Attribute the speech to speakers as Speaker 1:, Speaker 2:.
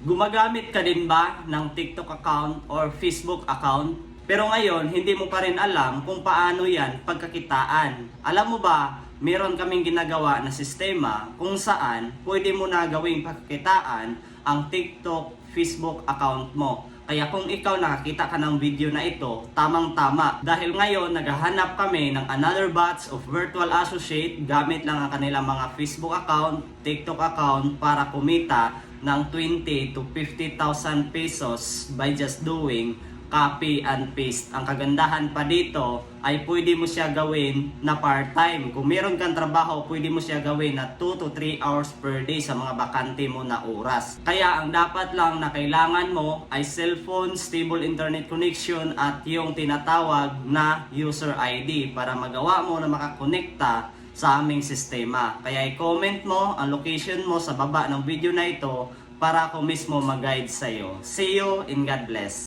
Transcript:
Speaker 1: Gumagamit ka din ba ng TikTok account or Facebook account? Pero ngayon, hindi mo pa rin alam kung paano yan pagkakitaan. Alam mo ba, meron kaming ginagawa na sistema kung saan pwede mo na gawing pagkakitaan ang TikTok, Facebook account mo. Kaya kung ikaw nakakita ka ng video na ito, tamang-tama. Dahil ngayon, naghahanap kami ng another batch of virtual associate gamit lang ang kanilang mga Facebook account, TikTok account para kumita ng 20 to 50,000 pesos by just doing copy and paste. Ang kagandahan pa dito ay pwede mo siya gawin na part-time. Kung meron kang trabaho, pwede mo siya gawin na 2 to 3 hours per day sa mga bakante mo na oras. Kaya ang dapat lang na kailangan mo ay cellphone, stable internet connection at yung tinatawag na user ID para magawa mo na makakonekta sa aming sistema. Kaya i-comment mo ang location mo sa baba ng video na ito para ako mismo mag-guide sa'yo. See you and God bless.